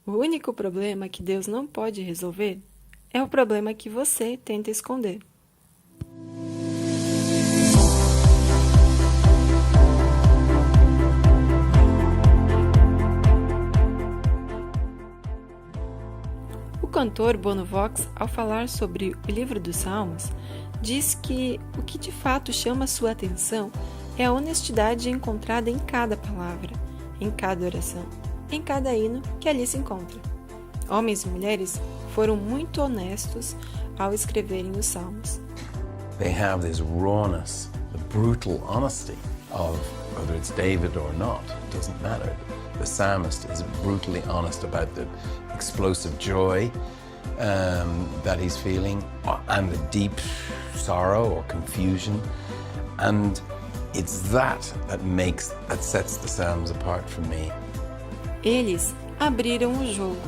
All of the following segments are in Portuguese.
O único problema que Deus não pode resolver é o problema que você tenta esconder. O cantor Bono Vox, ao falar sobre o livro dos Salmos, diz que o que de fato chama sua atenção é a honestidade encontrada em cada palavra, em cada oração, em cada hino que ali se encontra. Homens e mulheres foram muito honestos ao escreverem os Salmos. They have this rawness, the brutal honesty of whether it's David or not, it doesn't matter. The psalmist is brutally honest about the explosive joy that he's feeling and the deep sorrow or confusion, and it's that sets the Psalms apart from me. Eles abriram o jogo.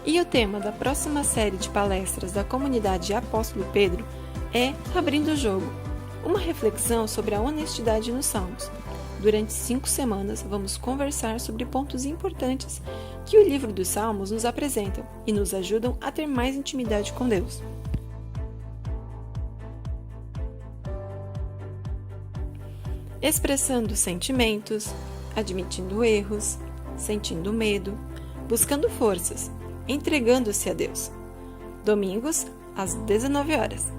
E o tema da próxima série de palestras da comunidade Apóstolo Pedro é Abrindo o Jogo, uma reflexão sobre a honestidade nos Salmos. Durante 5 semanas, vamos conversar sobre pontos importantes que o livro dos Salmos nos apresentam e nos ajudam a ter mais intimidade com Deus. Expressando sentimentos, admitindo erros, sentindo medo, buscando forças, entregando-se a Deus. Domingos, às 19 horas.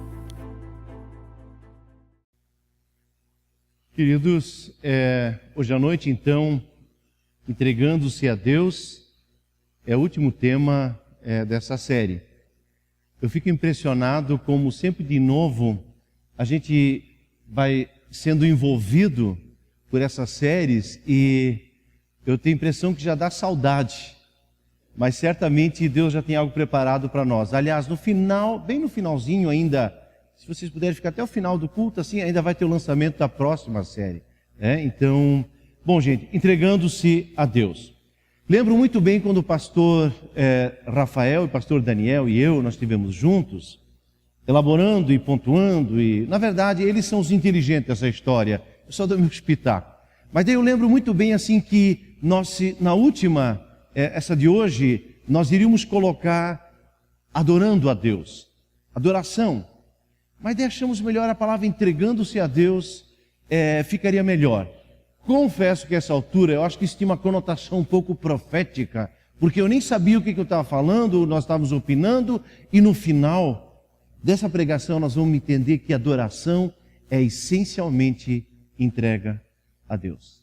Queridos, hoje à noite, então, entregando-se a Deus, é o último tema dessa série. Eu fico impressionado como sempre de novo a gente vai sendo envolvido por essas séries e eu tenho a impressão que já dá saudade, mas certamente Deus já tem algo preparado para nós. Aliás, no final, bem no finalzinho ainda, se vocês puderem ficar até o final do culto, assim, ainda vai ter o lançamento da próxima série. Então, bom, gente, entregando-se a Deus. Lembro muito bem quando o pastor Rafael, o pastor Daniel e eu, nós estivemos juntos, elaborando e pontuando, e, na verdade, eles são os inteligentes dessa história, eu só dou meu espetáculo. Mas daí eu lembro muito bem, assim, que nós, na última, essa de hoje, nós iríamos colocar adorando a Deus, adoração. Mas daí achamos melhor a palavra entregando-se a Deus, ficaria melhor. Confesso que a essa altura eu acho que isso tinha uma conotação um pouco profética, porque eu nem sabia o que eu estava falando, nós estávamos opinando, e no final dessa pregação nós vamos entender que adoração é essencialmente entrega a Deus.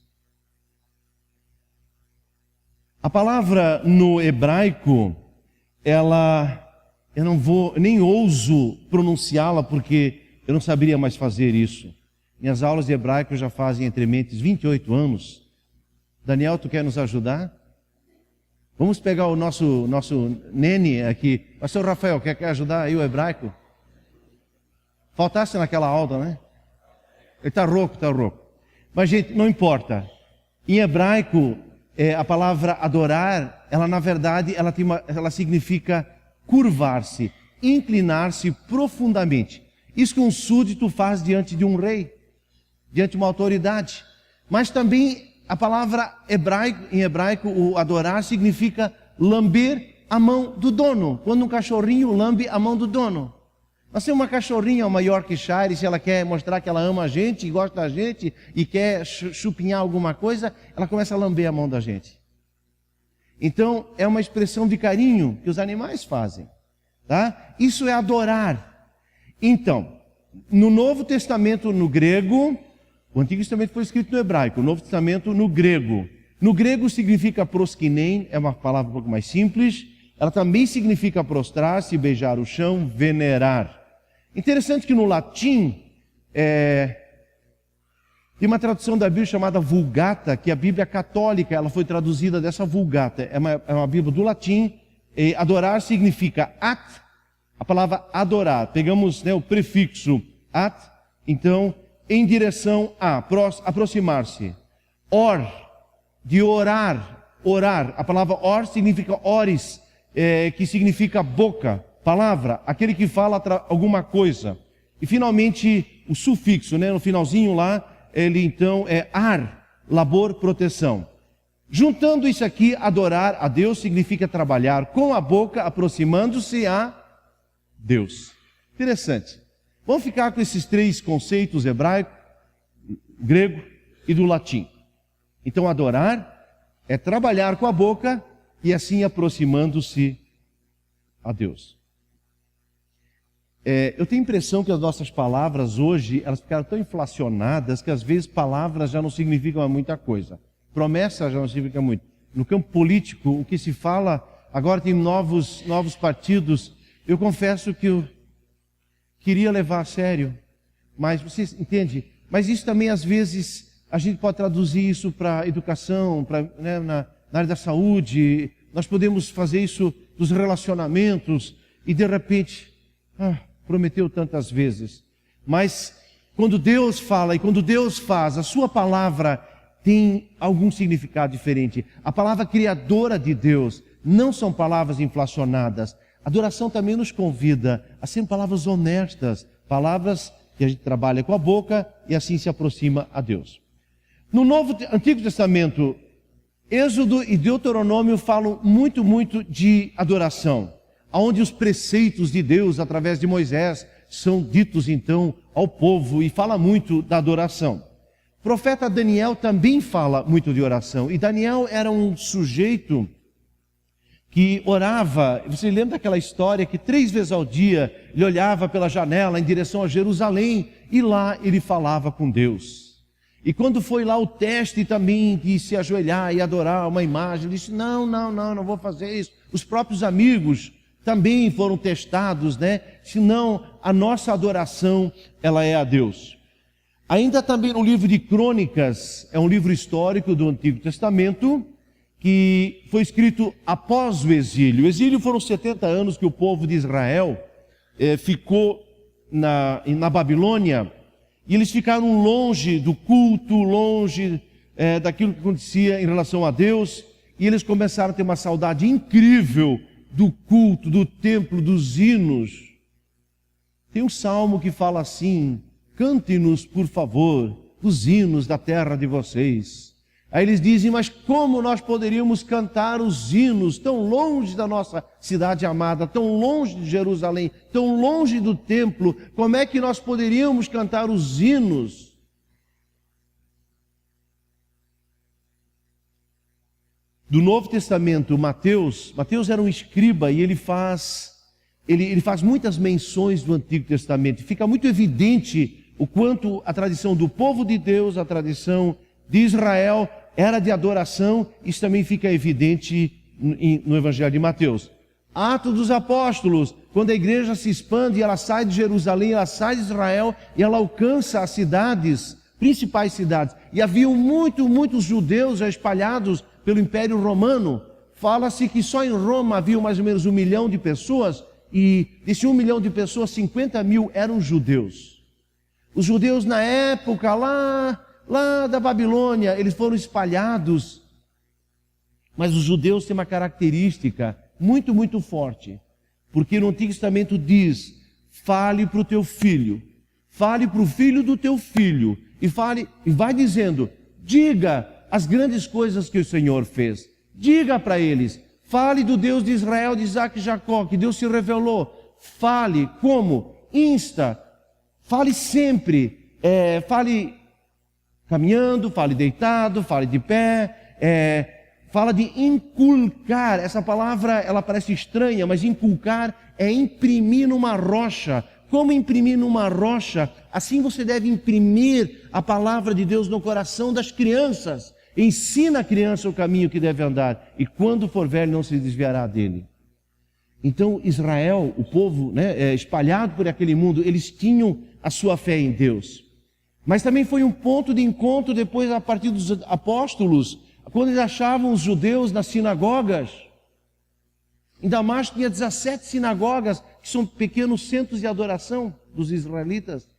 A palavra no hebraico, eu não vou, nem ouso pronunciá-la porque eu não saberia mais fazer isso. Minhas aulas de hebraico já fazem entre mentes 28 anos. Daniel, tu quer nos ajudar? Vamos pegar o nosso nene aqui. Pastor Rafael, quer ajudar aí o hebraico? Faltasse naquela aula, né? Ele está rouco. Mas, gente, não importa. Em hebraico, a palavra adorar, ela na verdade, ela significa curvar-se, inclinar-se profundamente. Isso que um súdito faz diante de um rei, diante de uma autoridade. Mas também a palavra em hebraico, o adorar, significa lamber a mão do dono. Quando um cachorrinho lambe a mão do dono. Nós temos uma cachorrinha, uma Yorkshire, se ela quer mostrar que ela ama a gente, gosta da gente e quer chupinhar alguma coisa, ela começa a lamber a mão da gente. Então, é uma expressão de carinho que os animais fazem, tá? Isso é adorar. Então, no Novo Testamento no grego, o Antigo Testamento foi escrito no hebraico, o Novo Testamento no grego. No grego significa proskinei, é uma palavra um pouco mais simples. Ela também significa prostrar-se, beijar o chão, venerar. Interessante que no latim, tem uma tradução da Bíblia chamada Vulgata, que é a Bíblia católica, ela foi traduzida dessa Vulgata. É uma Bíblia do latim. Adorar significa at, a palavra adorar. Pegamos o prefixo at, então, em direção a, aproximar-se. Or, de orar, a palavra or significa oris, que significa boca, palavra, aquele que fala alguma coisa. E finalmente, o sufixo, no finalzinho lá, ele então é ar, labor, proteção. Juntando isso aqui, adorar a Deus significa trabalhar com a boca, aproximando-se a Deus. Interessante. Vamos ficar com esses três conceitos: hebraico, grego e do latim. Então, adorar é trabalhar com a boca e assim aproximando-se a Deus. Eu tenho a impressão que as nossas palavras hoje, elas ficaram tão inflacionadas que às vezes palavras já não significam muita coisa. Promessa já não significa muito. No campo político, o que se fala, agora tem novos partidos. Eu confesso que eu queria levar a sério, mas vocês entendem? Mas isso também às vezes a gente pode traduzir isso para educação, na área da saúde. Nós podemos fazer isso dos relacionamentos e de repente, prometeu tantas vezes. Mas quando Deus fala e quando Deus faz, a sua palavra tem algum significado diferente. A palavra criadora de Deus não são palavras inflacionadas. A adoração também nos convida a ser palavras honestas, palavras que a gente trabalha com a boca e assim se aproxima a Deus. No Antigo Testamento, Êxodo e Deuteronômio falam muito de adoração, onde os preceitos de Deus, através de Moisés, são ditos então ao povo e fala muito da adoração. O profeta Daniel também fala muito de oração, e Daniel era um sujeito que orava. Você lembra daquela história que 3 vezes ao dia ele olhava pela janela em direção a Jerusalém e lá ele falava com Deus. E quando foi lá o teste também de se ajoelhar e adorar uma imagem, ele disse, não vou fazer isso. Os próprios amigos também foram testados, Senão a nossa adoração, ela é a Deus. Ainda também no livro de Crônicas, é um livro histórico do Antigo Testamento, que foi escrito após o exílio. O exílio foram 70 anos que o povo de Israel ficou na Babilônia, e eles ficaram longe do culto, longe daquilo que acontecia em relação a Deus, e eles começaram a ter uma saudade incrível do culto, do templo, dos hinos. Tem um salmo que fala assim, cante-nos, por favor, os hinos da terra de vocês. Aí eles dizem, mas como nós poderíamos cantar os hinos tão longe da nossa cidade amada, tão longe de Jerusalém, tão longe do templo? Como é que nós poderíamos cantar os hinos? Do Novo Testamento, Mateus era um escriba e ele faz muitas menções do Antigo Testamento. Fica muito evidente o quanto a tradição do povo de Deus, a tradição de Israel, era de adoração. Isso também fica evidente no Evangelho de Mateus. Atos dos Apóstolos, quando a igreja se expande, ela sai de Jerusalém, ela sai de Israel e ela alcança as cidades, principais cidades. E haviam muitos judeus já espalhados pelo Império Romano. Fala-se que só em Roma havia mais ou menos 1 milhão de pessoas, e desse 1 milhão de pessoas, 50 mil eram judeus. Os judeus na época, lá da Babilônia, eles foram espalhados. Mas os judeus têm uma característica muito forte, porque no Antigo Testamento diz, fale para o teu filho, fale para o filho do teu filho, e vai dizendo, diga as grandes coisas que o Senhor fez. Diga para eles, fale do Deus de Israel, de Isaac e Jacó, que Deus se revelou. Fale como? Fale sempre, fale caminhando, fale deitado, fale de pé, fala de inculcar. Essa palavra, ela parece estranha, mas inculcar é imprimir numa rocha. Como imprimir numa rocha? Assim você deve imprimir a palavra de Deus no coração das crianças. Ensina a criança o caminho que deve andar, e quando for velho não se desviará dele. Então Israel, o povo espalhado por aquele mundo, eles tinham a sua fé em Deus. Mas também foi um ponto de encontro depois, a partir dos apóstolos, quando eles achavam os judeus nas sinagogas. Em Damasco tinha 17 sinagogas, que são pequenos centros de adoração dos israelitas.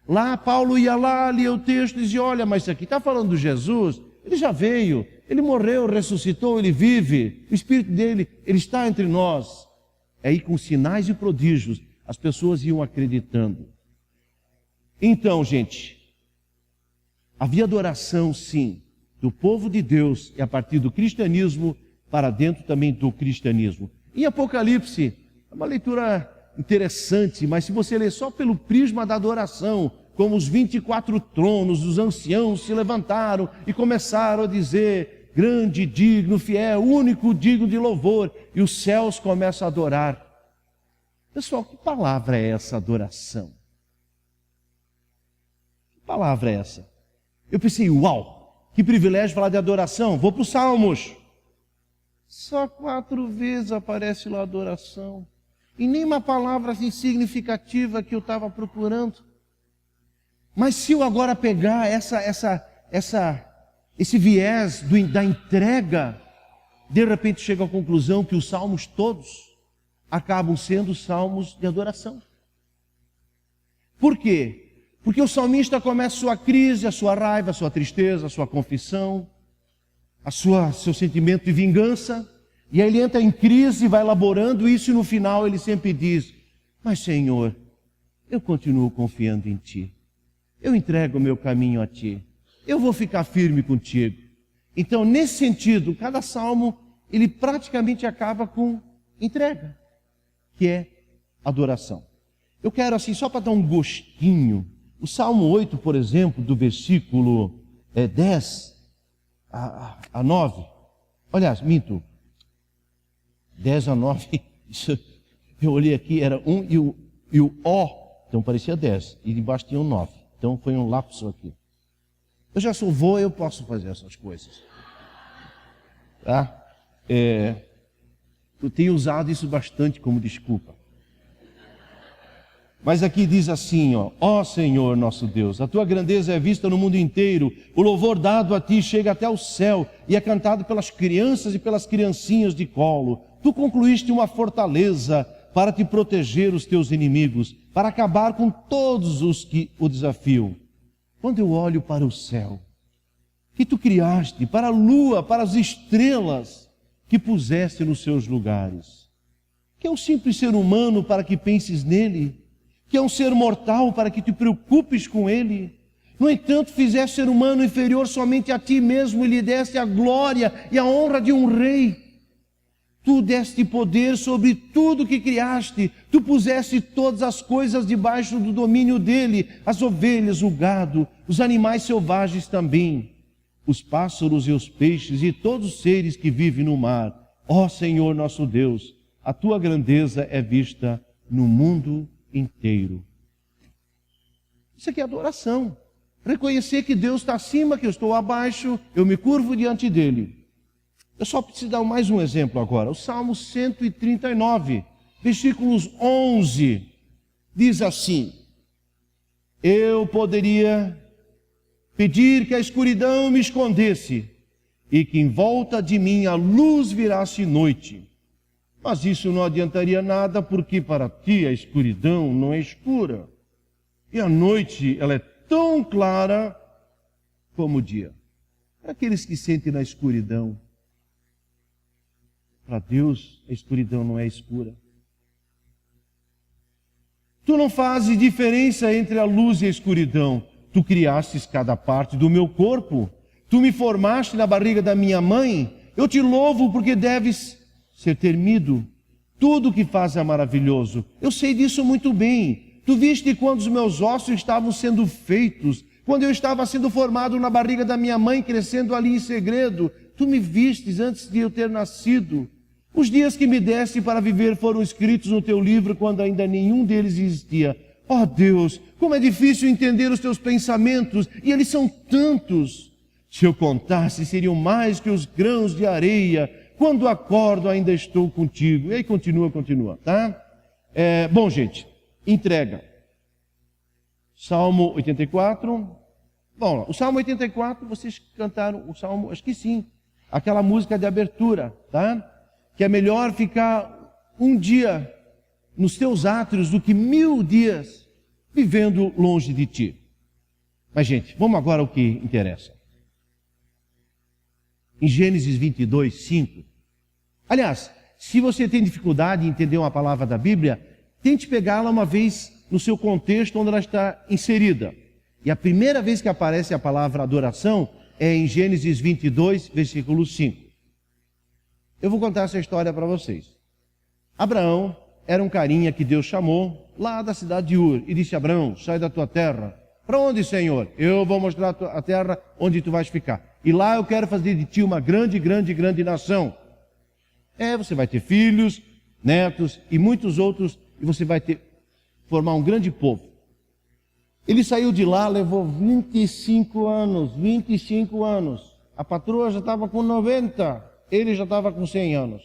Lá Paulo ia lá, lia o texto e dizia, olha, mas isso aqui está falando de Jesus. Ele já veio, ele morreu, ressuscitou, ele vive, o Espírito dele, ele está entre nós. Aí com sinais e prodígios, as pessoas iam acreditando. Então, gente, havia adoração sim, do povo de Deus e a partir do cristianismo para dentro também do cristianismo. Em Apocalipse, é uma leitura interessante, mas se você ler só pelo prisma da adoração, como os 24 tronos, os anciãos se levantaram e começaram a dizer: grande, digno, fiel, único, digno de louvor, e os céus começam a adorar. Pessoal, que palavra é essa, adoração? Que palavra é essa? Eu pensei, uau, que privilégio falar de adoração. Vou para os Salmos. Só 4 vezes aparece lá adoração. E nem uma palavra assim significativa que eu estava procurando. Mas se eu agora pegar esse viés da entrega, de repente chego à conclusão que os salmos todos acabam sendo salmos de adoração. Por quê? Porque o salmista começa a sua crise, a sua raiva, a sua tristeza, a sua confissão, seu sentimento de vingança, e aí ele entra em crise, vai elaborando isso, e no final ele sempre diz: mas Senhor, eu continuo confiando em Ti, eu entrego o meu caminho a Ti, eu vou ficar firme contigo. Então, nesse sentido, cada salmo, ele praticamente acaba com entrega, que é adoração. Eu quero assim, só para dar um gostinho, o Salmo 8, por exemplo, do versículo 10 a 9, aliás, minto, 10 a 9, isso, eu olhei aqui, era 1 e o O, então parecia 10, e debaixo tinha um 9, então foi um lapso aqui. Eu já sou vô, eu posso fazer essas coisas. Tá? Eu tenho usado isso bastante como desculpa. Mas aqui diz assim, ó Senhor nosso Deus, a tua grandeza é vista no mundo inteiro, o louvor dado a ti chega até o céu e é cantado pelas crianças e pelas criancinhas de colo. Tu concluíste uma fortaleza para te proteger os teus inimigos, para acabar com todos os que o desafiam. Quando eu olho para o céu, que tu criaste, para a lua, para as estrelas que puseste nos seus lugares, que é um simples ser humano para que penses nele, que é um ser mortal para que te preocupes com ele. No entanto, fizeste ser humano inferior somente a ti mesmo e lhe deste a glória e a honra de um rei. Tu deste poder sobre tudo que criaste, tu puseste todas as coisas debaixo do domínio dele, as ovelhas, o gado, os animais selvagens também, os pássaros e os peixes e todos os seres que vivem no mar. Ó Senhor nosso Deus, a tua grandeza é vista no mundo inteiro. Isso aqui é adoração. Reconhecer que Deus está acima, que eu estou abaixo, eu me curvo diante dele. Eu só preciso dar mais um exemplo agora. O Salmo 139, versículos 11, diz assim: eu poderia pedir que a escuridão me escondesse e que em volta de mim a luz virasse noite. Mas isso não adiantaria nada, porque para ti a escuridão não é escura e a noite ela é tão clara como o dia. Aqueles que sentem na escuridão, para Deus, a escuridão não é escura. Tu não fazes diferença entre a luz e a escuridão. Tu criastes cada parte do meu corpo. Tu me formaste na barriga da minha mãe. Eu te louvo porque deves ser temido. Tudo o que fazes é maravilhoso. Eu sei disso muito bem. Tu viste quando os meus ossos estavam sendo feitos, quando eu estava sendo formado na barriga da minha mãe, crescendo ali em segredo. Tu me vistes antes de eu ter nascido. Os dias que me deste para viver foram escritos no teu livro quando ainda nenhum deles existia. Ó Deus, como é difícil entender os teus pensamentos, e eles são tantos. Se eu contasse, seriam mais que os grãos de areia. Quando acordo, ainda estou contigo. E aí continua, tá? Bom, gente, entrega. Salmo 84. Bom, o Salmo 84, vocês cantaram o Salmo, acho que sim. Aquela música de abertura, tá? Que é melhor ficar um dia nos teus átrios do que 1000 dias vivendo longe de ti. Mas, gente, vamos agora ao que interessa. Em Gênesis 22, 5. Aliás, se você tem dificuldade em entender uma palavra da Bíblia, tente pegá-la uma vez no seu contexto onde ela está inserida. E a primeira vez que aparece a palavra adoração é em Gênesis 22, versículo 5. Eu vou contar essa história para vocês. Abraão era um carinha que Deus chamou lá da cidade de Ur e disse: Abraão, sai da tua terra. Para onde, Senhor? Eu vou mostrar a terra onde tu vais ficar. E lá eu quero fazer de ti uma grande, grande, grande nação. Você vai ter filhos, netos e muitos outros, e você vai formar um grande povo. Ele saiu de lá, levou 25 anos. A patroa já estava com 90, ele já estava com 100 anos.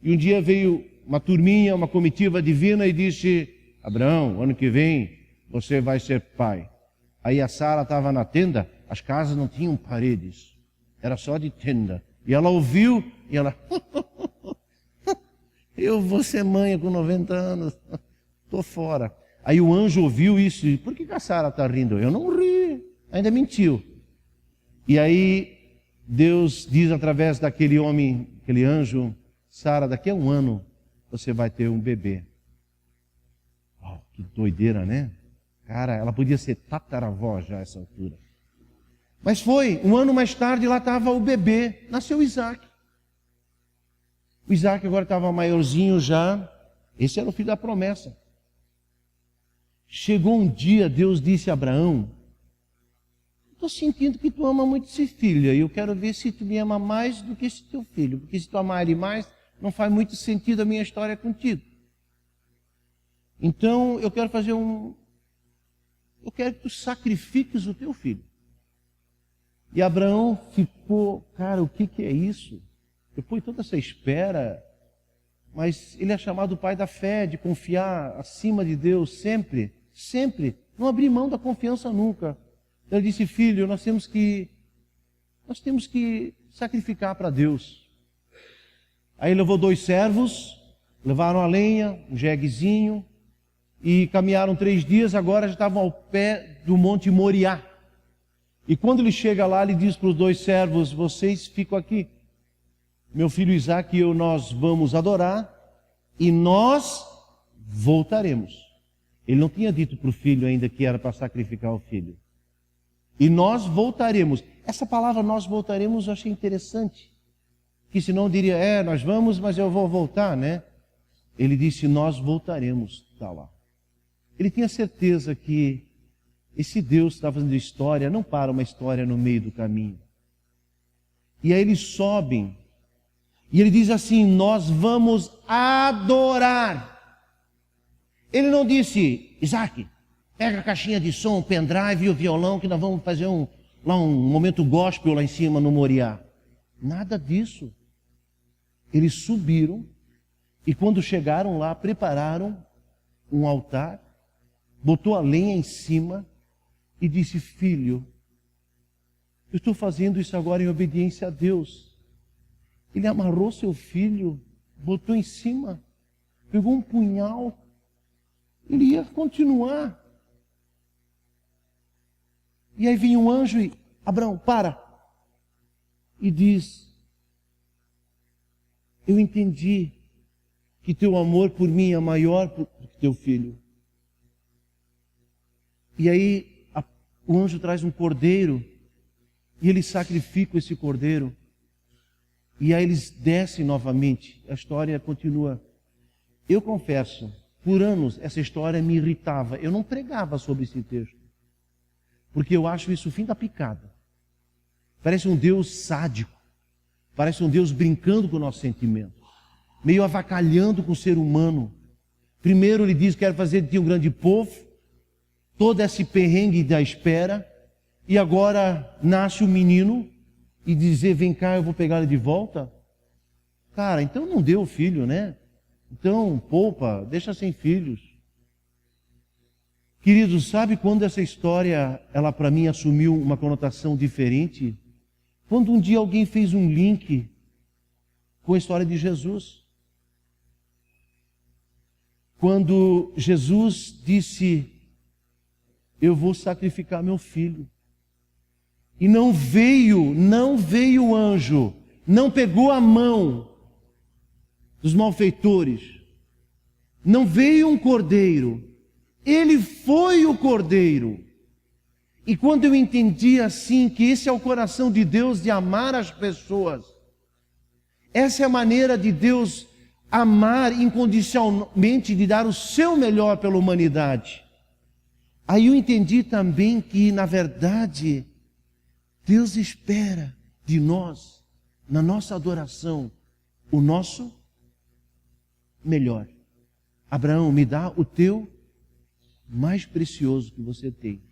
E um dia veio uma turminha, uma comitiva divina e disse: Abraão, ano que vem você vai ser pai. Aí a Sara estava na tenda, as casas não tinham paredes, era só de tenda. E ela ouviu e ela: eu vou ser mãe com 90 anos, estou fora. Aí o anjo ouviu isso e: por que a Sara está rindo? Eu não ri, ainda mentiu. E aí Deus diz através daquele homem, aquele anjo: Sara, daqui a um ano você vai ter um bebê. Oh, que doideira, né? Cara, ela podia ser tataravó já a essa altura. Mas foi, um ano mais tarde lá estava o bebê, nasceu Isaac. O Isaac agora estava maiorzinho já, esse era o filho da promessa. Chegou um dia, Deus disse a Abraão: estou sentindo que tu ama muito esse filho, e eu quero ver se tu me ama mais do que esse teu filho, porque se tu amar ele mais, não faz muito sentido a minha história contigo. Então eu quero eu quero que tu sacrifiques o teu filho. E Abraão ficou: cara, o que é isso? Depois de toda essa espera, mas ele é chamado pai da fé, de confiar acima de Deus sempre, sempre, não abrir mão da confiança nunca. Ele disse: filho, nós temos que sacrificar para Deus. Aí levou 2 servos, levaram a lenha, um jeguezinho, e caminharam 3 dias, agora já estavam ao pé do Monte Moriá. E quando ele chega lá, ele diz para os 2 servos: vocês ficam aqui. Meu filho Isaac e eu, nós vamos adorar e nós voltaremos. Ele não tinha dito para o filho ainda que era para sacrificar o filho. E nós voltaremos. Essa palavra nós voltaremos eu achei interessante. Que senão diria: nós vamos, mas eu vou voltar, né? Ele disse: nós voltaremos. Está lá. Ele tinha certeza que esse Deus está fazendo história, não para uma história no meio do caminho. E aí eles sobem. E ele diz assim: nós vamos adorar. Ele não disse: Isaac, pega a caixinha de som, o pendrive e o violão, que nós vamos fazer um momento gospel lá em cima no Moriá. Nada disso. Eles subiram e quando chegaram lá, prepararam um altar, botou a lenha em cima e disse: filho, eu estou fazendo isso agora em obediência a Deus. Ele amarrou seu filho, botou em cima, pegou um punhal, ele ia continuar. E aí vinha um anjo e: Abraão, para. E diz: eu entendi que teu amor por mim é maior do que teu filho. E aí o anjo traz um cordeiro e eles sacrificam esse cordeiro. E aí eles descem novamente. A história continua. Eu confesso, por anos essa história me irritava. Eu não pregava sobre esse texto, porque eu acho isso o fim da picada. Parece um Deus sádico. Parece um Deus brincando com o nosso sentimento, meio avacalhando com o ser humano. Primeiro ele diz: quero fazer de ti um grande povo, todo esse perrengue da espera, e agora nasce o menino e dizer: vem cá, eu vou pegar ele de volta. Cara, então não deu filho, né? Então poupa, deixa sem filhos. Queridos, sabe quando essa história, ela para mim assumiu uma conotação diferente? Quando um dia alguém fez um link com a história de Jesus. Quando Jesus disse: eu vou sacrificar meu filho. E não veio o anjo, não pegou a mão dos malfeitores, não veio um cordeiro, ele foi o cordeiro. E quando eu entendi assim, que esse é o coração de Deus de amar as pessoas, essa é a maneira de Deus amar incondicionalmente, de dar o seu melhor pela humanidade. Aí eu entendi também que, na verdade, Deus espera de nós, na nossa adoração, o nosso melhor. Abraão, me dá o teu mais precioso que você tem.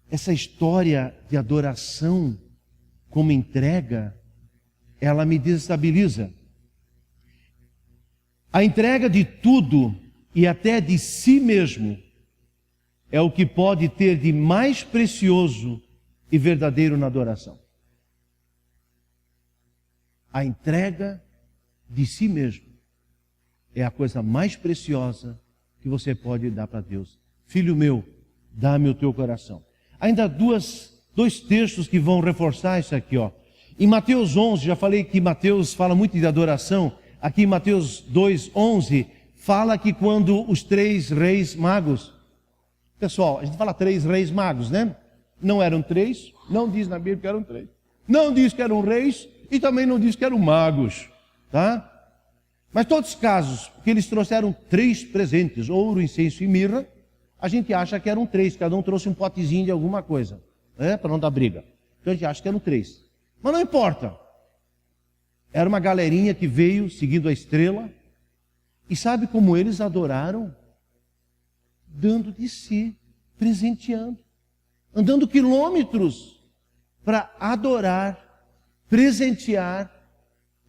Essa história de adoração como entrega, ela me desestabiliza. A entrega de tudo e até de si mesmo é o que pode ter de mais precioso e verdadeiro na adoração. A entrega de si mesmo é a coisa mais preciosa que você pode dar para Deus. Filho meu, dá-me o teu coração. Ainda dois textos que vão reforçar isso aqui, ó. Em Mateus 11, já falei que Mateus fala muito de adoração. Aqui em Mateus 2:11 fala que quando os 3 reis magos, pessoal, a gente fala 3 reis magos, né? Não eram 3, não diz na Bíblia que eram 3. Não diz que eram reis e também não diz que eram magos, tá? Mas todos os casos que eles trouxeram 3 presentes, ouro, incenso e mirra, a gente acha que eram 3, cada um trouxe um potezinho de alguma coisa, né? Para não dar briga. Então a gente acha que eram 3. Mas não importa. Era uma galerinha que veio seguindo a estrela. E sabe como eles adoraram? Dando de si, presenteando, andando quilômetros para adorar, presentear,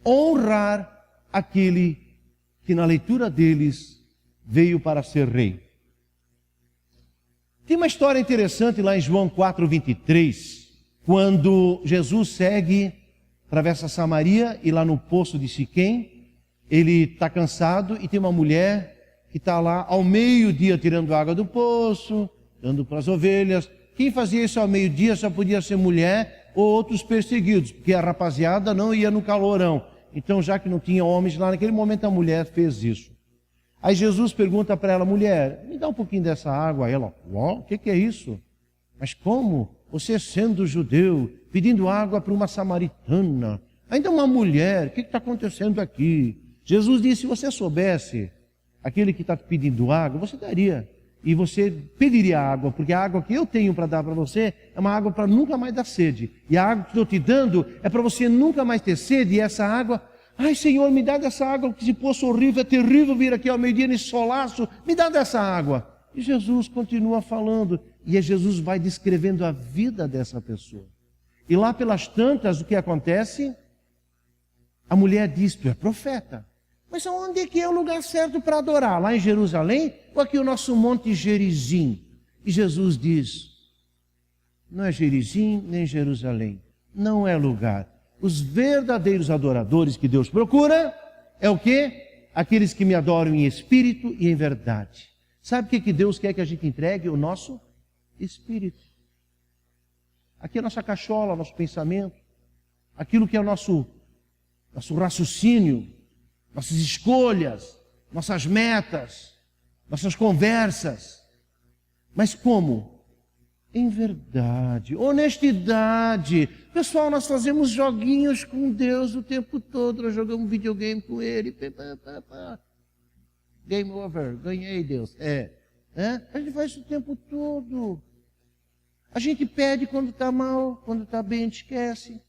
honrar aquele que na leitura deles veio para ser rei. Tem uma história interessante lá em João 4:23, quando Jesus segue, atravessa Samaria e lá no poço de Siquém, ele está cansado e tem uma mulher que está lá ao meio-dia tirando água do poço, dando para as ovelhas. Quem fazia isso ao meio-dia só podia ser mulher ou outros perseguidos, porque a rapaziada não ia no calorão. Então, já que não tinha homens lá, naquele momento a mulher fez isso. Aí Jesus pergunta para ela, mulher, me dá um pouquinho dessa água. Aí ela, o que é isso? Mas como? Você sendo judeu, pedindo água para uma samaritana, ainda uma mulher, o que está acontecendo aqui? Jesus disse, se você soubesse aquele que está pedindo água, você daria. E você pediria água, porque a água que eu tenho para dar para você é uma água para nunca mais dar sede. E a água que estou te dando é para você nunca mais ter sede. E essa água, ai Senhor, me dá dessa água, que esse poço horrível, é terrível vir aqui ao meio-dia nesse solaço, me dá dessa água. E Jesus continua falando, e Jesus vai descrevendo a vida dessa pessoa. E lá pelas tantas, o que acontece? A mulher diz, tu é profeta. Mas onde é que é o lugar certo para adorar? Lá em Jerusalém ou aqui o nosso monte Gerizim? E Jesus diz, não é Gerizim nem Jerusalém, não é lugar. Os verdadeiros adoradores que Deus procura é o quê? Aqueles que me adoram em espírito e em verdade. Sabe o que Deus quer que a gente entregue? O nosso espírito. Aqui é a nossa cachola, nosso pensamento, aquilo que é o nosso raciocínio, nossas escolhas, nossas metas, nossas conversas. Mas como? Em verdade, honestidade. Pessoal, nós fazemos joguinhos com Deus o tempo todo, nós jogamos videogame com Ele. Game over, ganhei Deus. A gente faz isso o tempo todo. A gente pede quando está mal, quando está bem a gente esquece.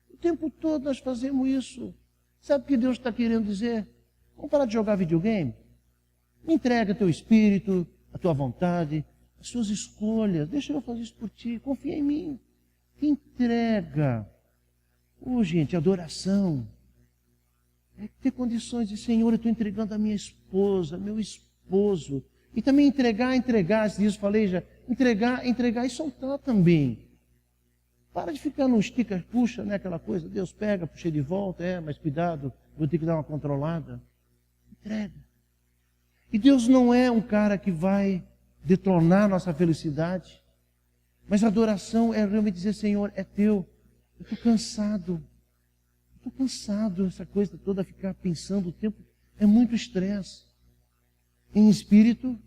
O tempo todo nós fazemos isso. Sabe o que Deus está querendo dizer? Vamos parar de jogar videogame? Me entrega teu espírito, a tua vontade, as suas escolhas. Deixa eu fazer isso por ti, confia em mim. Entrega. Gente, adoração. É ter condições de, Senhor, eu estou entregando a minha esposa, meu esposo. E também entregar, esses dias eu falei já, entregar e soltar também. Para de ficar no estica, puxa, né, aquela coisa, Deus pega, puxa de volta, mas cuidado, vou ter que dar uma controlada. Entrega. E Deus não é um cara que vai detonar nossa felicidade, mas a adoração é realmente dizer, Senhor, é teu, eu estou cansado, essa coisa toda, ficar pensando o tempo, é muito estresse, em espírito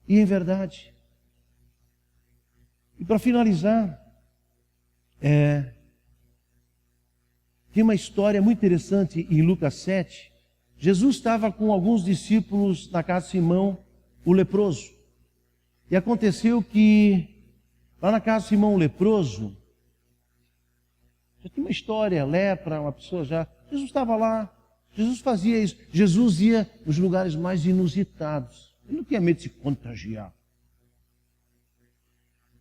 e em verdade. E para finalizar, tem uma história muito interessante em Lucas 7. Jesus estava com alguns discípulos na casa de Simão, o leproso. E aconteceu que, lá na casa de Simão, o leproso, já tinha uma história, lepra, uma pessoa já. Jesus estava lá, Jesus fazia isso. Jesus ia nos lugares mais inusitados. Ele não tinha medo de se contagiar.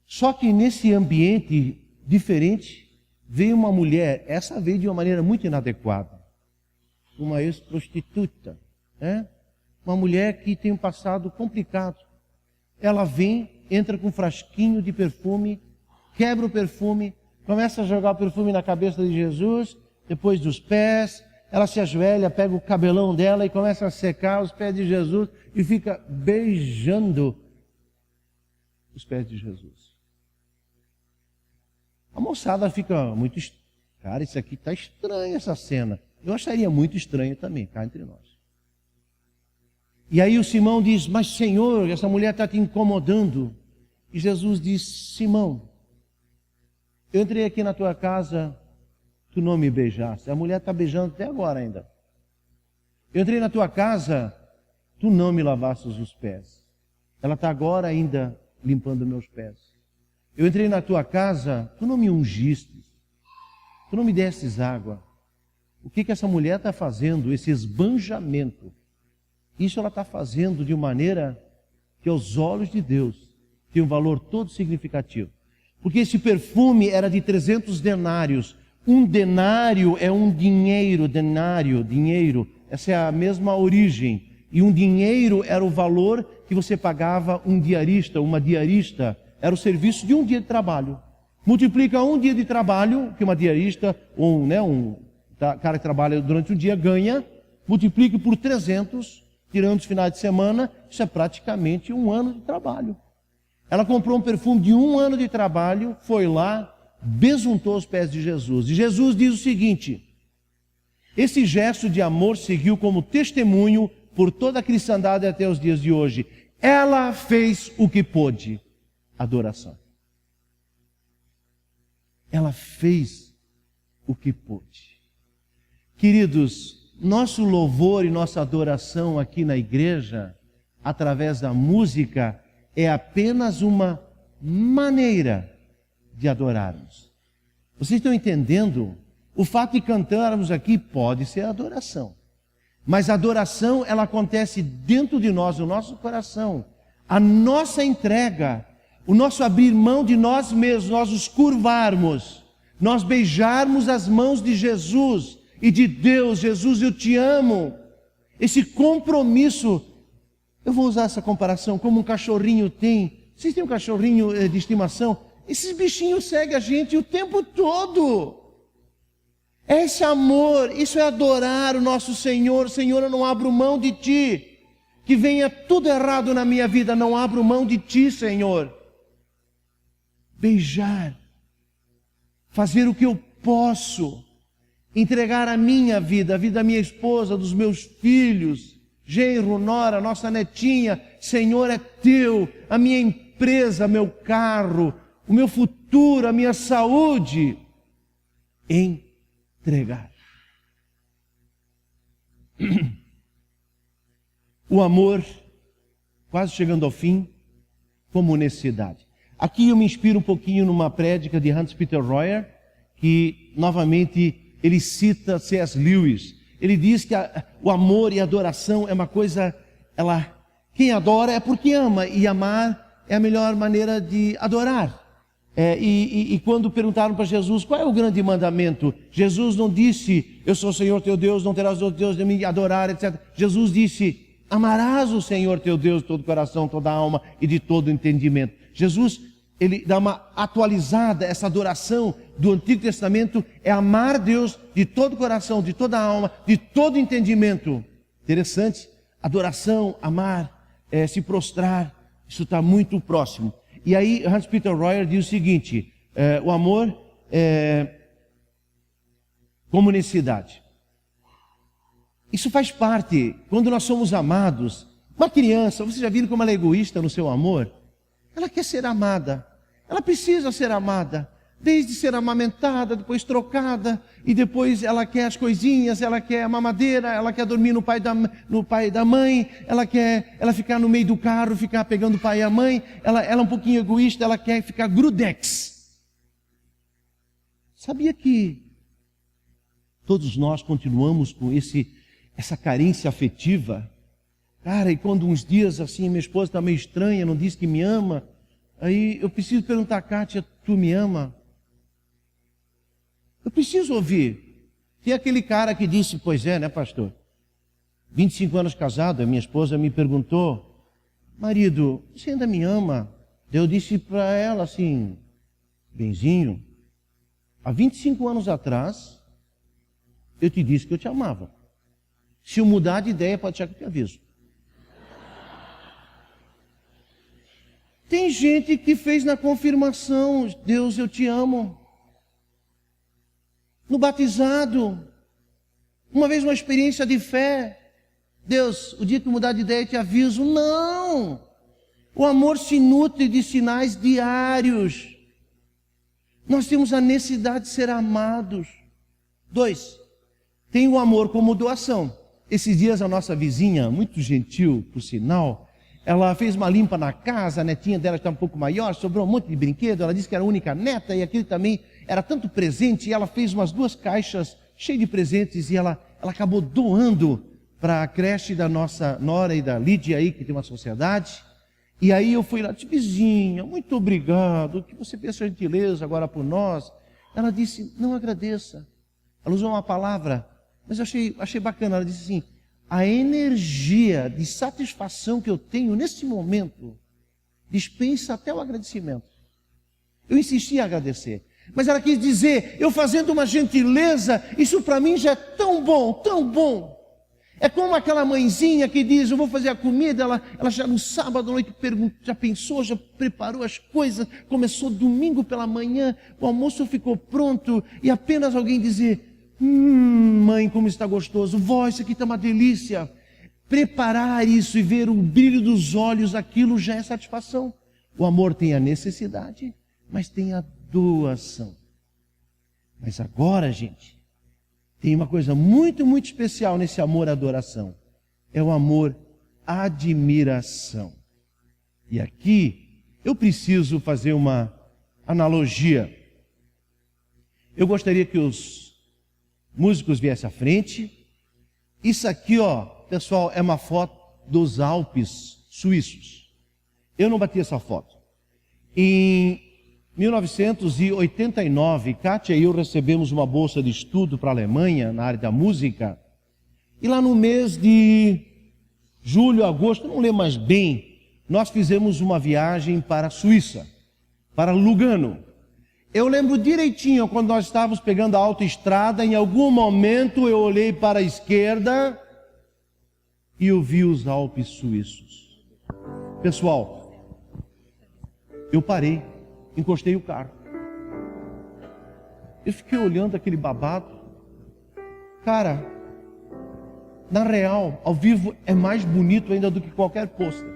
Só que nesse ambiente diferente, veio uma mulher, essa veio de uma maneira muito inadequada. Uma ex-prostituta, uma mulher que tem um passado complicado. Ela vem, entra com um frasquinho de perfume, quebra o perfume, começa a jogar o perfume na cabeça de Jesus, depois dos pés, ela se ajoelha, pega o cabelão dela e começa a secar os pés de Jesus e fica beijando os pés de Jesus. A moçada fica muito... Cara, isso aqui está estranho, essa cena. Eu acharia muito estranho também, cá entre nós. E aí o Simão diz, mas Senhor, essa mulher está te incomodando. E Jesus diz, Simão, eu entrei aqui na tua casa, tu não me beijaste. A mulher está beijando até agora ainda. Eu entrei na tua casa, tu não me lavastes os pés. Ela está agora ainda limpando meus pés. Eu entrei na tua casa, tu não me ungiste, tu não me destes água. O que essa mulher está fazendo? Esse esbanjamento. Isso ela está fazendo de maneira que aos olhos de Deus tem um valor todo significativo. Porque esse perfume era de 300 denários. Um denário é um dinheiro, dinheiro. Essa é a mesma origem. E um dinheiro era o valor que você pagava um diarista, uma diarista. Era o serviço de um dia de trabalho. Multiplica um dia de trabalho que uma diarista, um cara que trabalha durante o dia ganha, multiplique por 300, tirando os finais de semana, isso é praticamente um ano de trabalho. Ela comprou um perfume de um ano de trabalho, foi lá, besuntou os pés de Jesus. E Jesus diz o seguinte, esse gesto de amor seguiu como testemunho por toda a cristandade até os dias de hoje. Ela fez o que pôde. Adoração. Ela fez o que pôde. Queridos, nosso louvor e nossa adoração aqui na igreja, através da música, é apenas uma maneira de adorarmos. Vocês estão entendendo? O fato de cantarmos aqui pode ser adoração. Mas a adoração, ela acontece dentro de nós, no nosso coração. A nossa entrega, o nosso abrir mão de nós mesmos, nós nos curvarmos, nós beijarmos as mãos de Jesus e de Deus. Jesus, eu te amo. Esse compromisso, eu vou usar essa comparação, como um cachorrinho tem. Vocês têm um cachorrinho de estimação? Esses bichinhos seguem a gente o tempo todo. É esse amor, isso é adorar o nosso Senhor. Senhor, eu não abro mão de Ti. Que venha tudo errado na minha vida, não abro mão de Ti, Senhor. Beijar, fazer o que eu posso, entregar a minha vida, a vida da minha esposa, dos meus filhos, genro, nora, nossa netinha. Senhor, é Teu, a minha empresa, meu carro, o meu futuro, a minha saúde. Entregar. O amor, quase chegando ao fim, como necessidade. Aqui eu me inspiro um pouquinho numa prédica de Hans-Peter Royer, que novamente ele cita C.S. Lewis. Ele diz que o amor e a adoração é uma coisa, quem adora é porque ama, e amar é a melhor maneira de adorar. E quando perguntaram para Jesus qual é o grande mandamento, Jesus não disse, eu sou o Senhor teu Deus, não terás outro Deus de me adorar, etc. Jesus disse, amarás o Senhor teu Deus de todo o coração, toda a alma e de todo o entendimento. Jesus, ele dá uma atualizada, essa adoração do Antigo Testamento é amar Deus de todo o coração, de toda a alma, de todo o entendimento. Interessante, adoração, amar, se prostrar, isso está muito próximo. E aí Hans-Peter Royer diz o seguinte, o amor como necessidade. Isso faz parte, quando nós somos amados. Uma criança, vocês já viram como ela é egoísta no seu amor? Ela quer ser amada. Ela precisa ser amada. Desde ser amamentada, depois trocada, e depois ela quer as coisinhas, ela quer a mamadeira, ela quer dormir no pai da mãe, ela ficar no meio do carro, ficar pegando o pai e a mãe, ela é um pouquinho egoísta, ela quer ficar grudex. Sabia que todos nós continuamos com essa carência afetiva? Cara, e quando uns dias assim, minha esposa está meio estranha, não diz que me ama, aí eu preciso perguntar, Kátia, tu me ama? Eu preciso ouvir. Tem aquele cara que disse, pois é, né, pastor? 25 anos casado, a minha esposa me perguntou, marido, você ainda me ama? Eu disse para ela assim, benzinho, há 25 anos atrás, eu te disse que eu te amava. Se eu mudar de ideia, pode achar que eu te aviso. Tem gente que fez na confirmação, Deus, eu te amo. No batizado, uma vez uma experiência de fé, Deus, o dia que eu mudar de ideia eu te aviso. Não! O amor se nutre de sinais diários. Nós temos a necessidade de ser amados. 2, tem o amor como doação. Esses dias a nossa vizinha, muito gentil, por sinal, ela fez uma limpa na casa, a netinha dela está um pouco maior, sobrou um monte de brinquedo, ela disse que era a única neta e aquilo também era tanto presente, e ela fez umas 2 caixas cheias de presentes e ela acabou doando para a creche da nossa nora e da Lídia aí, que tem uma sociedade. E aí eu fui lá, disse, vizinha, muito obrigado, que você fez essa gentileza agora por nós. Ela disse, não agradeça. Ela usou uma palavra, mas eu achei bacana, ela disse assim, a energia de satisfação que eu tenho nesse momento dispensa até o agradecimento. Eu insisti em agradecer, mas ela quis dizer, eu fazendo uma gentileza, isso para mim já é tão bom, tão bom. É como aquela mãezinha que diz, eu vou fazer a comida, ela já no sábado à noite já pensou, já preparou as coisas, começou domingo pela manhã, o almoço ficou pronto, e apenas alguém dizer, mãe, como está gostoso, vó, isso aqui está uma delícia. Preparar isso e ver o brilho dos olhos, aquilo já é satisfação. O amor tem a necessidade, mas tem a doação. Mas agora, gente, tem uma coisa muito, muito especial nesse amor à adoração. É o amor à admiração. E aqui eu preciso fazer uma analogia. Eu gostaria que os músicos viessem à frente. Isso aqui, ó, pessoal, é uma foto dos Alpes suíços. Eu não bati essa foto. Em 1989, Kátia e eu recebemos uma bolsa de estudo para a Alemanha, na área da música. E lá no mês de julho, agosto, não lembro mais bem, nós fizemos uma viagem para a Suíça, para Lugano. Eu lembro direitinho, quando nós estávamos pegando a autoestrada, em algum momento eu olhei para a esquerda e eu vi os Alpes suíços. Pessoal, eu parei, encostei o carro. Eu fiquei olhando aquele babado. Cara, na real, ao vivo é mais bonito ainda do que qualquer pôster.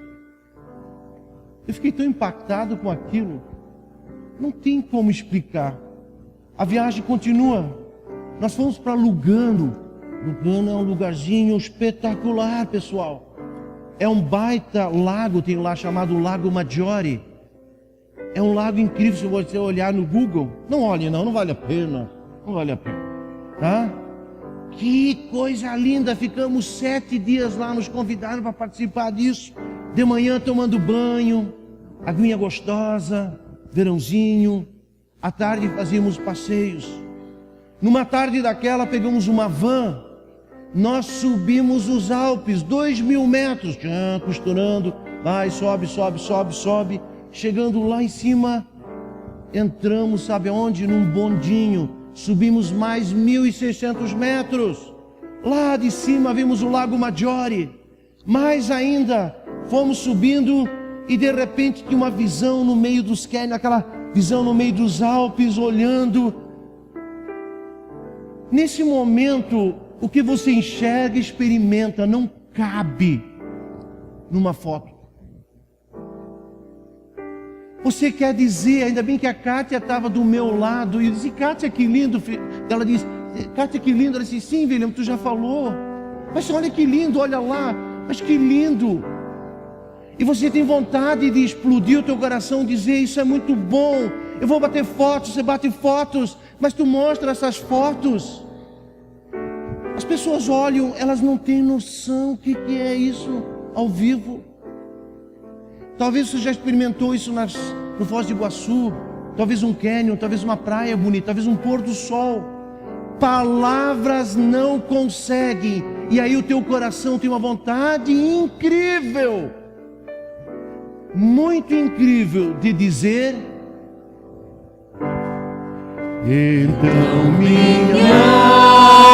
Eu fiquei tão impactado com aquilo. Não tem como explicar. A viagem continua. Nós fomos para Lugano. Lugano é um lugarzinho espetacular, pessoal. É um baita lago, tem lá chamado Lago Maggiore. É um lago incrível, se você olhar no Google. Não olhe não vale a pena. Não vale a pena. Tá? Que coisa linda. Ficamos 7 dias lá, nos convidaram para participar disso. De manhã tomando banho, aguinha gostosa, verãozinho. À tarde fazíamos passeios. Numa tarde daquela pegamos uma van. Nós subimos os Alpes, 2.000 metros, costurando, vai, sobe. Chegando lá em cima, entramos, sabe aonde? Num bondinho. Subimos mais 1.600 metros. Lá de cima vimos o Lago Maggiore. Mais ainda, fomos subindo e de repente tinha uma visão no meio dos canyons, aquela visão no meio dos Alpes, olhando. Nesse momento, o que você enxerga e experimenta não cabe numa foto. Você quer dizer, ainda bem que a Kátia estava do meu lado, e eu disse, Kátia, que lindo. Ela disse, Kátia, que lindo. Ela disse, sim, William, tu já falou. Mas olha que lindo, olha lá, mas que lindo. E você tem vontade de explodir o teu coração, dizer, isso é muito bom. Eu vou bater fotos, você bate fotos, mas tu mostra essas fotos. As pessoas olham, elas não têm noção o que é isso ao vivo. Talvez você já experimentou isso no Foz do Iguaçu, talvez um cânion, talvez uma praia bonita, talvez um pôr do sol. Palavras não conseguem, e aí o teu coração tem uma vontade incrível, muito incrível, de dizer: então minha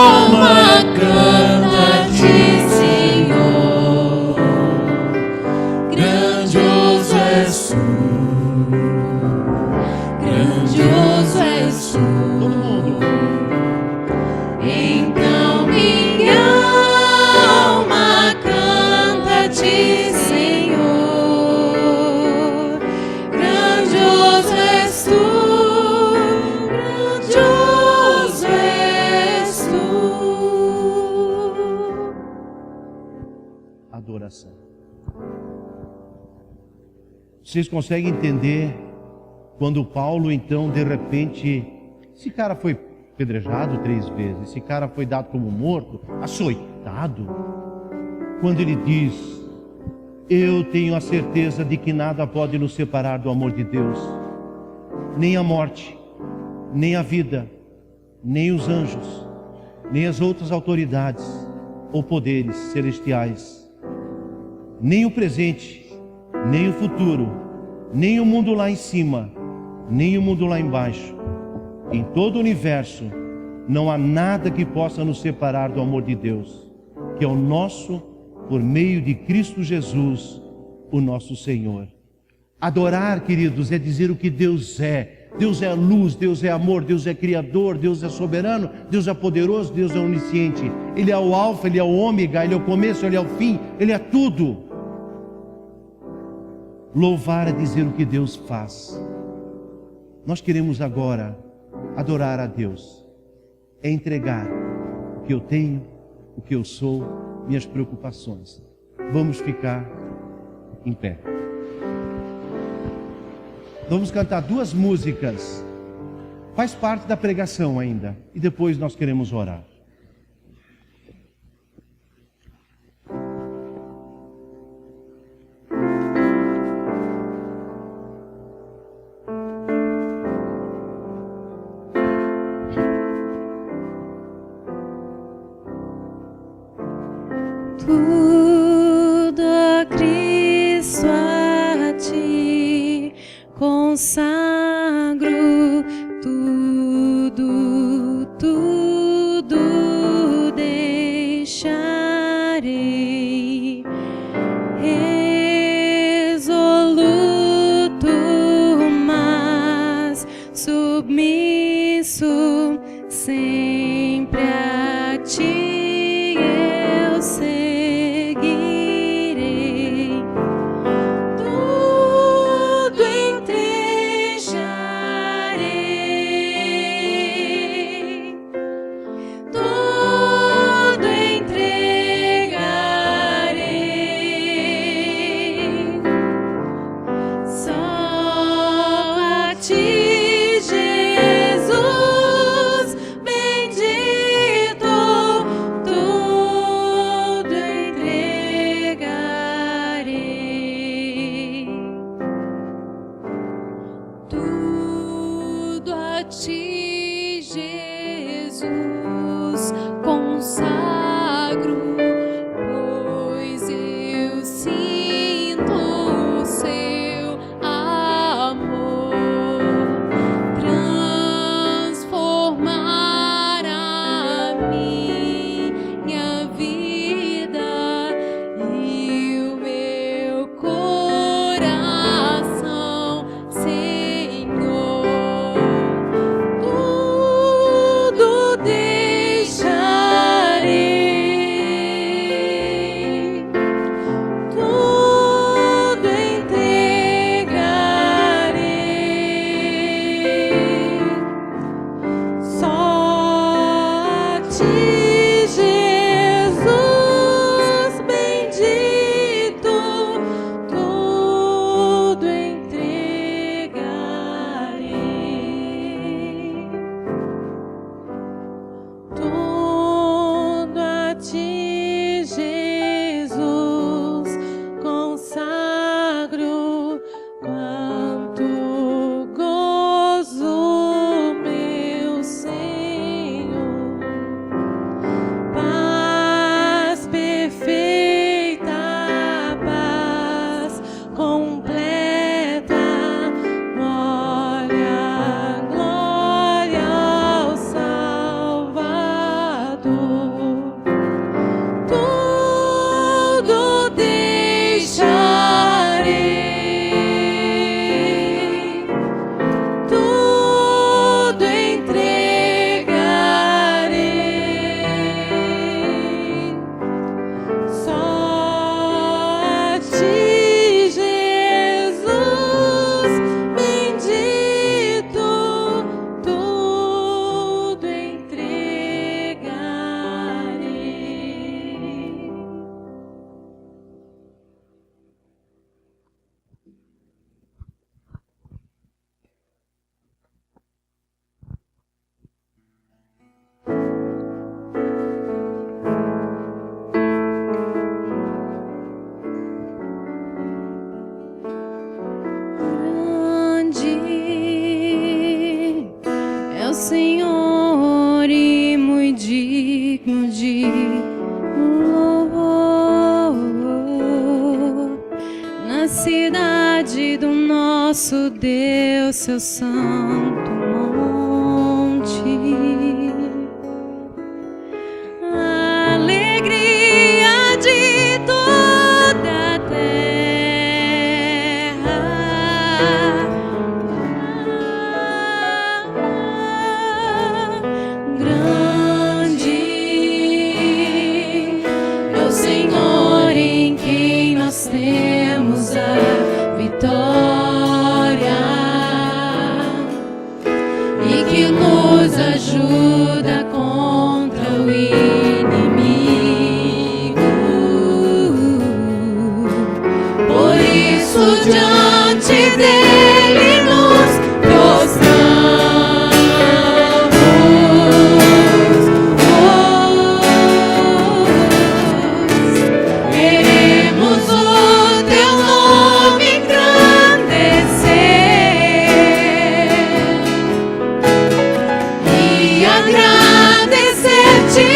alma canta-te, Senhor, grandioso és tu, grandioso és tu. Todo mundo. Então minha alma canta-te, Senhor, grandioso és tu, grandioso és tu. Adoração. Vocês conseguem entender quando Paulo, então, de repente, esse cara foi apedrejado 3 vezes, esse cara foi dado como morto, açoitado. Quando ele diz: eu tenho a certeza de que nada pode nos separar do amor de Deus, nem a morte, nem a vida, nem os anjos, nem as outras autoridades ou poderes celestiais, nem o presente, nem o futuro, nem o mundo lá em cima, nem o mundo lá embaixo. Em todo o universo não há nada que possa nos separar do amor de Deus, que é o nosso, por meio de Cristo Jesus, o nosso Senhor. Adorar, queridos, é dizer o que Deus é. Deus é luz, Deus é amor, Deus é criador, Deus é soberano, Deus é poderoso, Deus é onisciente. Ele é o alfa, Ele é o ômega, Ele é o começo, Ele é o fim, Ele é tudo. Louvar é dizer o que Deus faz. Nós queremos agora adorar a Deus, é entregar o que eu tenho, o que eu sou, minhas preocupações. Vamos ficar em pé. Vamos cantar 2 músicas, faz parte da pregação ainda, e depois nós queremos orar. Tudo a Cristo a ti consagro, tudo deixarei, resoluto, mas submisso sempre a ti. Jesus, bendito. cidade do nosso Deus, seu santo monte. A alegria de toda a terra. Grande é o Senhor em quem nós temos a vitória e que nos ajuda contra o inimigo. Por isso diante dele nos prostramos. Queremos o teu nome engrandecer e agradecer-te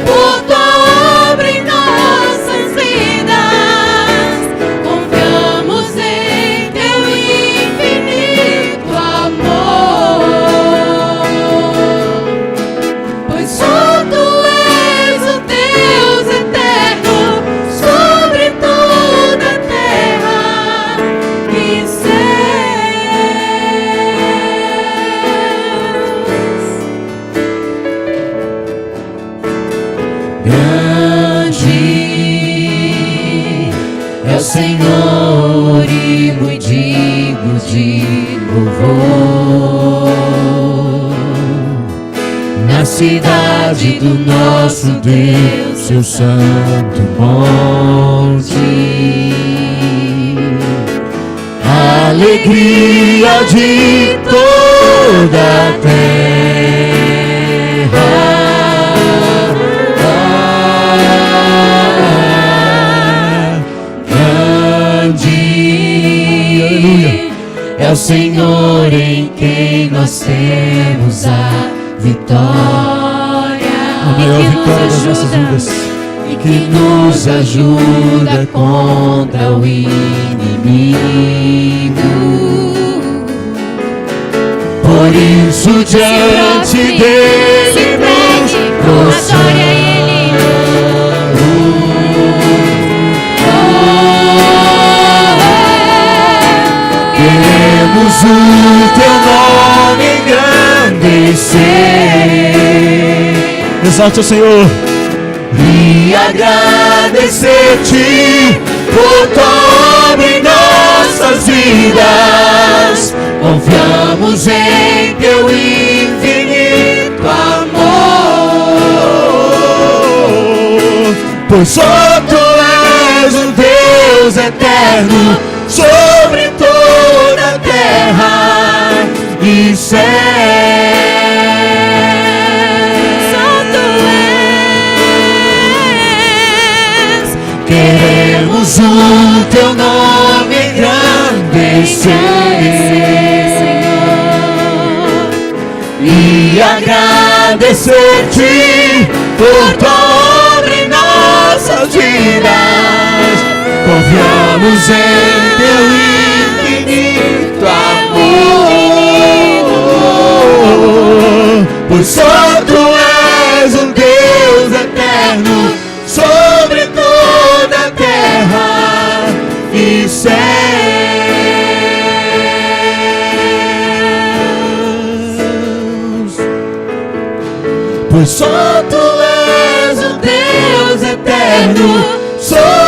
por tua obra em nossas vidas. Confiamos em teu infinito amor, pois só tu és o Deus eterno sobre toda a terra e grande é o Senhor e muito digno de louvor. Na cidade do nosso Deus, seu santo monte, a alegria de toda a terra. Grande é o Senhor em quem nós temos a vitória, A maior vitória das nossas vidas. e que nos ajuda contra o inimigo. Por isso diante dele nos Glória a Ele. queremos o teu nome engrandecer. Exalte o Senhor E agradecer-te por tua obra em nossas vidas. confiamos em teu infinito amor, pois só tu és o Deus eterno sobre toda a terra e céus. Só tu és. Queremos o teu nome engrandecer e agradecer-te por tua obra em nossas vidas. Confiamos em teu infinito amor, pois só tu és o Deus eterno sobre toda a terra e céus. Pois só tu és o Deus eterno sobre